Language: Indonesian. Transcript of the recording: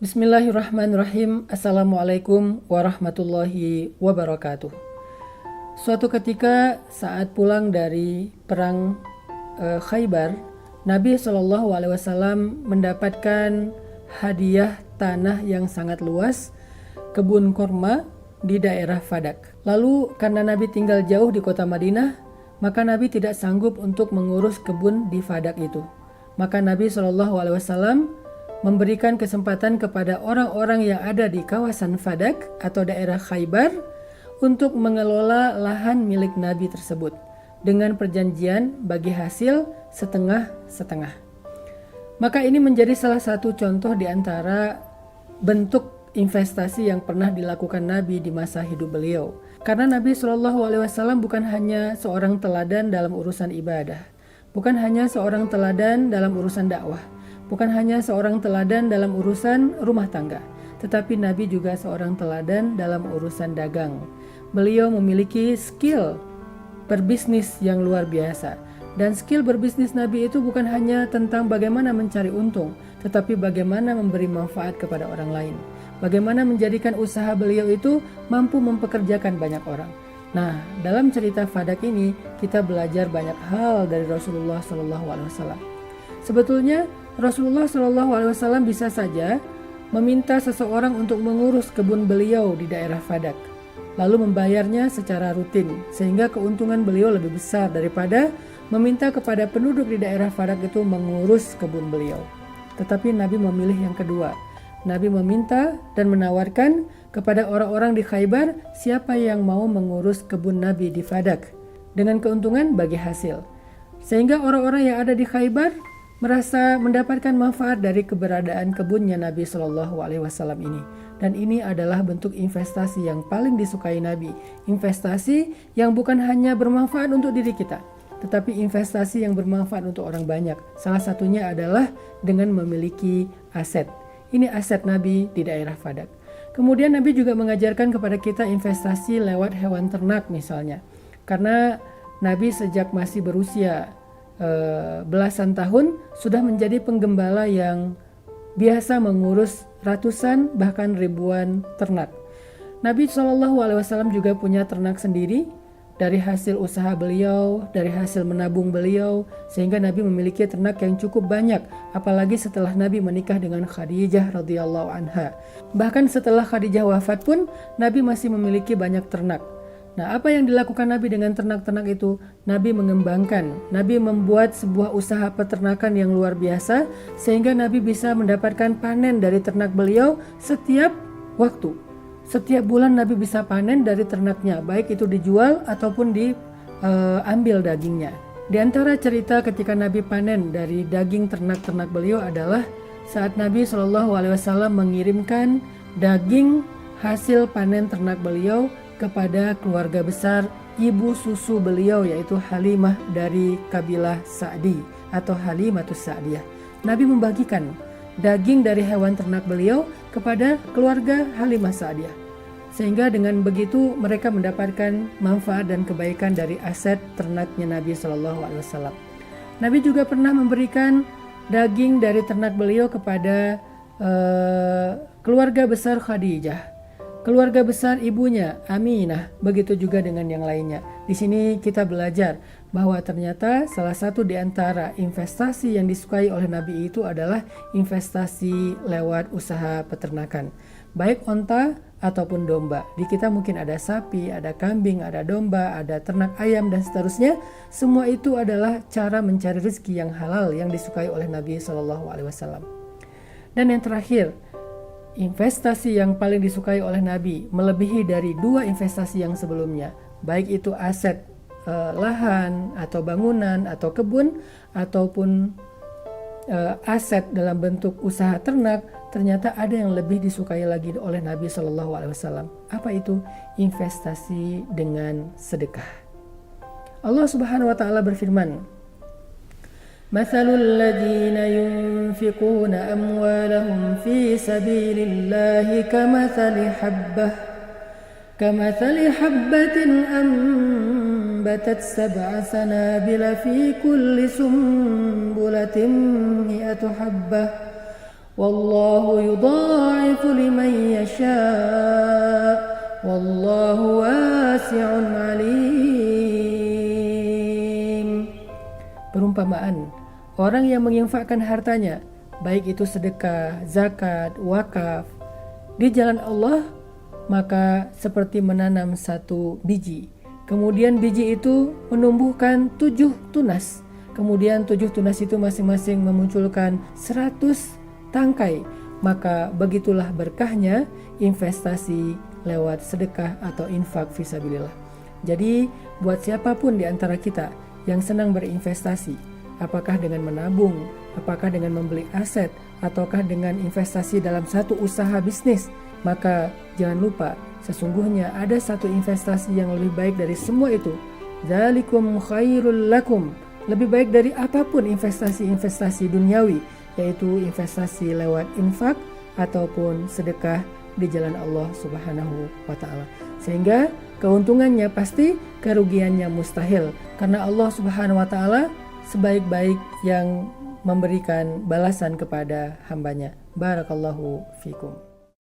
Bismillahirrahmanirrahim. Assalamualaikum warahmatullahi wabarakatuh. Suatu ketika saat pulang dari perang Khaybar, Nabi SAW mendapatkan hadiah tanah yang sangat luas, kebun korma di daerah Fadak. Lalu karena Nabi tinggal jauh di kota Madinah, maka Nabi tidak sanggup untuk mengurus kebun di Fadak itu. Maka Nabi SAW memberikan kesempatan kepada orang-orang yang ada di kawasan Fadak atau daerah Khaybar untuk mengelola lahan milik Nabi tersebut dengan perjanjian bagi hasil setengah-setengah. Maka ini menjadi salah satu contoh di antara bentuk investasi yang pernah dilakukan Nabi di masa hidup beliau. Karena Nabi SAW bukan hanya seorang teladan dalam urusan ibadah, bukan hanya seorang teladan dalam urusan dakwah, bukan hanya seorang teladan dalam urusan rumah tangga, tetapi Nabi juga seorang teladan dalam urusan dagang. Beliau memiliki skill berbisnis yang luar biasa. Dan skill berbisnis Nabi itu bukan hanya tentang bagaimana mencari untung, tetapi bagaimana memberi manfaat kepada orang lain. Bagaimana menjadikan usaha beliau itu mampu mempekerjakan banyak orang. Nah, dalam cerita Fadak ini kita belajar banyak hal dari Rasulullah SAW. Sebetulnya Rasulullah SAW bisa saja meminta seseorang untuk mengurus kebun beliau di daerah Fadak, lalu membayarnya secara rutin, sehingga keuntungan beliau lebih besar daripada meminta kepada penduduk di daerah Fadak itu mengurus kebun beliau. Tetapi Nabi memilih yang kedua. Nabi meminta dan menawarkan kepada orang-orang di Khaybar siapa yang mau mengurus kebun Nabi di Fadak dengan keuntungan bagi hasil. Sehingga orang-orang yang ada di Khaybar merasa mendapatkan manfaat dari keberadaan kebunnya Nabi SAW ini. Dan ini adalah bentuk investasi yang paling disukai Nabi. Investasi yang bukan hanya bermanfaat untuk diri kita, tetapi investasi yang bermanfaat untuk orang banyak. Salah satunya adalah dengan memiliki aset. Ini aset Nabi di daerah Fadak. Kemudian Nabi juga mengajarkan kepada kita investasi lewat hewan ternak misalnya. Karena Nabi sejak masih berusia belasan tahun sudah menjadi penggembala yang biasa mengurus ratusan bahkan ribuan ternak. Nabi SAW juga punya ternak sendiri dari hasil usaha beliau, dari hasil menabung beliau, sehingga Nabi memiliki ternak yang cukup banyak, apalagi setelah Nabi menikah dengan Khadijah radhiyallahu anha. Bahkan setelah Khadijah wafat pun Nabi masih memiliki banyak ternak. Nah, apa yang dilakukan Nabi dengan ternak-ternak itu? Nabi mengembangkan, Nabi membuat sebuah usaha peternakan yang luar biasa, sehingga Nabi bisa mendapatkan panen dari ternak beliau setiap waktu. Setiap bulan Nabi bisa panen dari ternaknya, baik itu dijual ataupun diambil dagingnya. Di antara cerita ketika Nabi panen dari daging ternak-ternak beliau adalah saat Nabi SAW mengirimkan daging hasil panen ternak beliau kepada keluarga besar ibu susu beliau, yaitu Halimah dari kabilah Sa'di atau Halimatus Sa'diyah. Nabi membagikan daging dari hewan ternak beliau kepada keluarga Halimah Sa'diyah, sehingga dengan begitu mereka mendapatkan manfaat dan kebaikan dari aset ternaknya Nabi SAW. Nabi juga pernah memberikan daging dari ternak beliau kepada keluarga besar Khadijah, keluarga besar ibunya Aminah, begitu juga dengan yang lainnya. Di sini kita belajar bahwa ternyata salah satu di antara investasi yang disukai oleh Nabi itu adalah investasi lewat usaha peternakan, baik onta ataupun domba. Di kita mungkin ada sapi, ada kambing, ada domba, ada ternak ayam dan seterusnya. Semua itu adalah cara mencari rezeki yang halal yang disukai oleh Nabi SAW. Dan yang terakhir, investasi yang paling disukai oleh Nabi melebihi dari dua investasi yang sebelumnya, baik itu aset lahan atau bangunan atau kebun ataupun aset dalam bentuk usaha ternak. Ternyata ada yang lebih disukai lagi oleh Nabi SAW. Apa itu? Investasi dengan sedekah. Allah Subhanahu wa taala berfirman, Mathalul ladhina yunfiquna amwalahum fi sabilillahi kamathali habbatin ambatat sab'a sanabila fi kulli sumbulatin mi'atu habbah Wallahu yudha'ifu liman yasha. Wallahu wasi'un alim. Perumpamaan, orang yang menginfakkan hartanya, baik itu sedekah, zakat, wakaf, di jalan Allah, maka seperti menanam satu biji. Kemudian biji itu menumbuhkan 7 tunas. Kemudian 7 tunas itu masing-masing memunculkan 100 tangkai. Maka begitulah berkahnya investasi lewat sedekah atau infak fisabilillah. Jadi buat siapapun di antara kita yang senang berinvestasi, apakah dengan menabung, apakah dengan membeli aset, ataukah dengan investasi dalam satu usaha bisnis, maka jangan lupa sesungguhnya ada satu investasi yang lebih baik dari semua itu. Dzalikum khairul lakum. Lebih baik dari apapun investasi-investasi duniawi, yaitu investasi lewat infak ataupun sedekah di jalan Allah Subhanahu wa ta'ala. Sehingga keuntungannya pasti, kerugiannya mustahil, karena Allah Subhanahu wa ta'ala sebaik-baik yang memberikan balasan kepada hambanya. Barakallahu fikum.